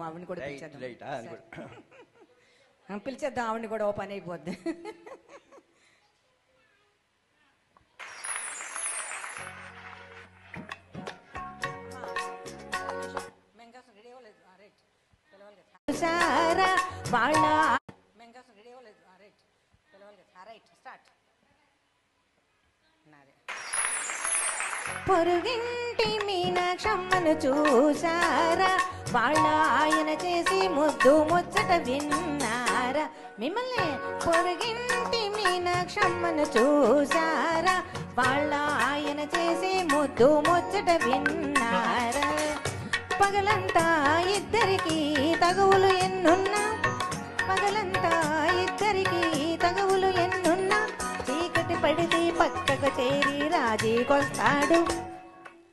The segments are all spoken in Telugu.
ఆవిడని కూడా పిలిచేద్దాం పిలిచేద్దాం ఆవిడని కూడా ఓ పని అయిపోద్ది. వాళ్ళ పొరుగింటి మీనాక్షమ్మను చూసారా, వాళ్ళ ఆయన చేసి ముద్దు ముచ్చట విన్నారా? మిమ్మల్ని పొరుగింటి మీనాక్షమ్మను చూసారా, వాళ్ళ ఆయన చేసి ముద్దు ముచ్చట విన్నారా? పగలంతా ఇద్దరికి తగువులు ఎన్నున్నా, పగలంతా ఇద్దరికి తగువులు ఎన్నున్నా, చీకటి పడితే పక్కకు చేరి రాజీకొస్తాడు,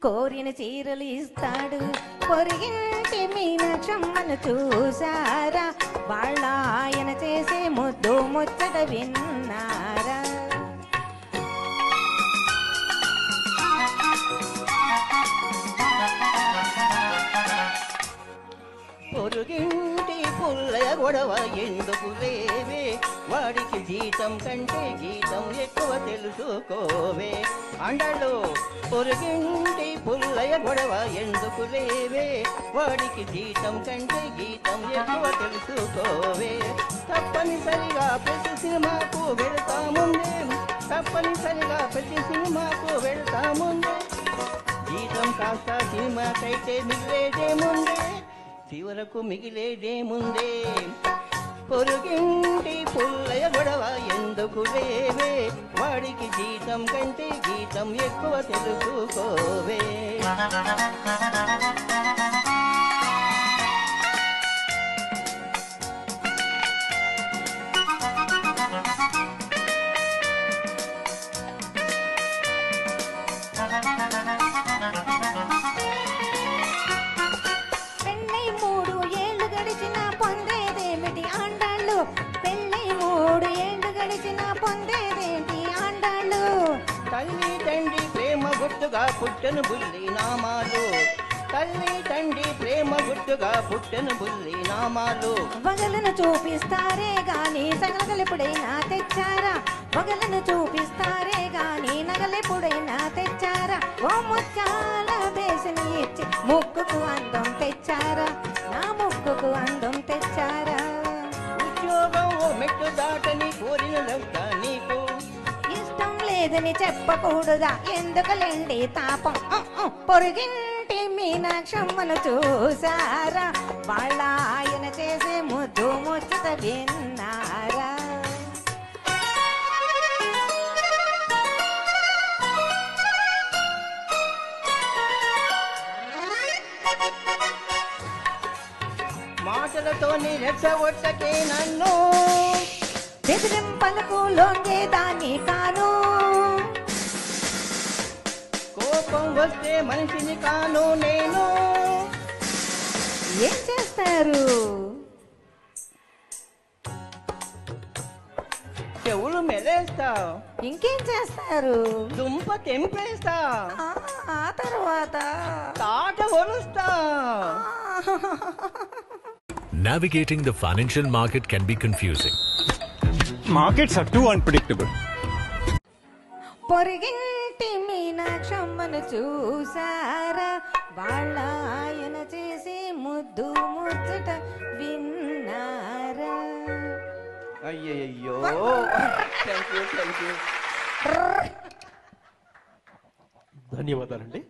కోరిన చీరలు ఇస్తాడు. పొరిగింటి మీనాక్షమ్మను చూసారా, వాళ్ళ ఆయన చేసే ముద్దు ముచ్చట విన్నారా? పొరుగింటి పుల్లయ గొడవ ఎందుకు లేవే, వాడికి జీతం కంటే గీతం ఎక్కువ తెలుసుకోవే. అండలు పొరుగింటి పుల్లయ గొడవ ఎందుకు లేవే, వాడికి జీతం కంటే గీతం ఎక్కువ తెలుసుకోవే. తప్పనిసరిగా ప్రతి సినిమాకు వెళతాముందే, తప్పనిసరిగా ప్రతి సినిమాకు వెళతాముందే, జీతం కాస్త సినిమాకైతే మిగిలేదేముందే, చివరకు మిగిలేదేముందే. పొరుగింటి పుల్లయ గొడవ ఎందుకు లేవే, వాడికి జీతం కంటే గీతం ఎక్కువ తెలుసుకోవే. పెళ్ళై 3 ఏళ్ళు గడిచిన పొందేదేమిటి ఆండాళ్ళు, పెళ్ళై 3 ఏళ్ళు గడిచిన పొందేదేంటి ఆండాళ్ళు? తల్లి తండ్రి ప్రేమ గుట్టుగా పుట్టెను బుల్లి నామాలు, తల్లి తండ్రి ప్రేమ గుట్టుగా పుట్టెను బుల్లి నామాలు. వగలను చూపిస్తారే గాని సగలగలెప్పుడైనా తెచ్చారా, వగలను చూపిస్తారే గాని నగలెప్పుడైనా తెచ్చారా? ఓ ముచ్చాల బేసిన ఇచ్చి ముక్కుకు అందం తెచ్చారా, నా ముక్కుకు అందం తెచ్చారా? ఉద్యోగం ఓ మెట్టు దాటని కోరిన లెక్క నీకు, ఇష్టం లేదని చెప్పకూడదా ఎందుకులేండి తాపం? పొరుగింటి మీనాక్షమ్మను చూసారా, వాళ్ళ ఆయన చేసే ముద్దు ముచ్చట విన్నారా? మాటలతోని రెచ్చగొట్టకే నన్ను, బెదిరింపలకు లొంగేదాన్ని కాను, కోపం వస్తే మనిషిని కాను నేను. ఏం చేస్తారు? చెవులు మెలేస్తా, ఇంకేం చేస్తారు? దుంప తెంపేస్తా, ఆ తర్వాత తాట ఒలుస్తా. Navigating the financial market can be confusing. Markets are too unpredictable. పొరిగింటి మీనాక్షమ్మను చూసారా, వాళ్ళ ఆయన చేసి ముద్దు ముచ్చట విన్నారా? అయ్యయ్యో థ్యాంక్ యూ ధన్యవాదాలండి.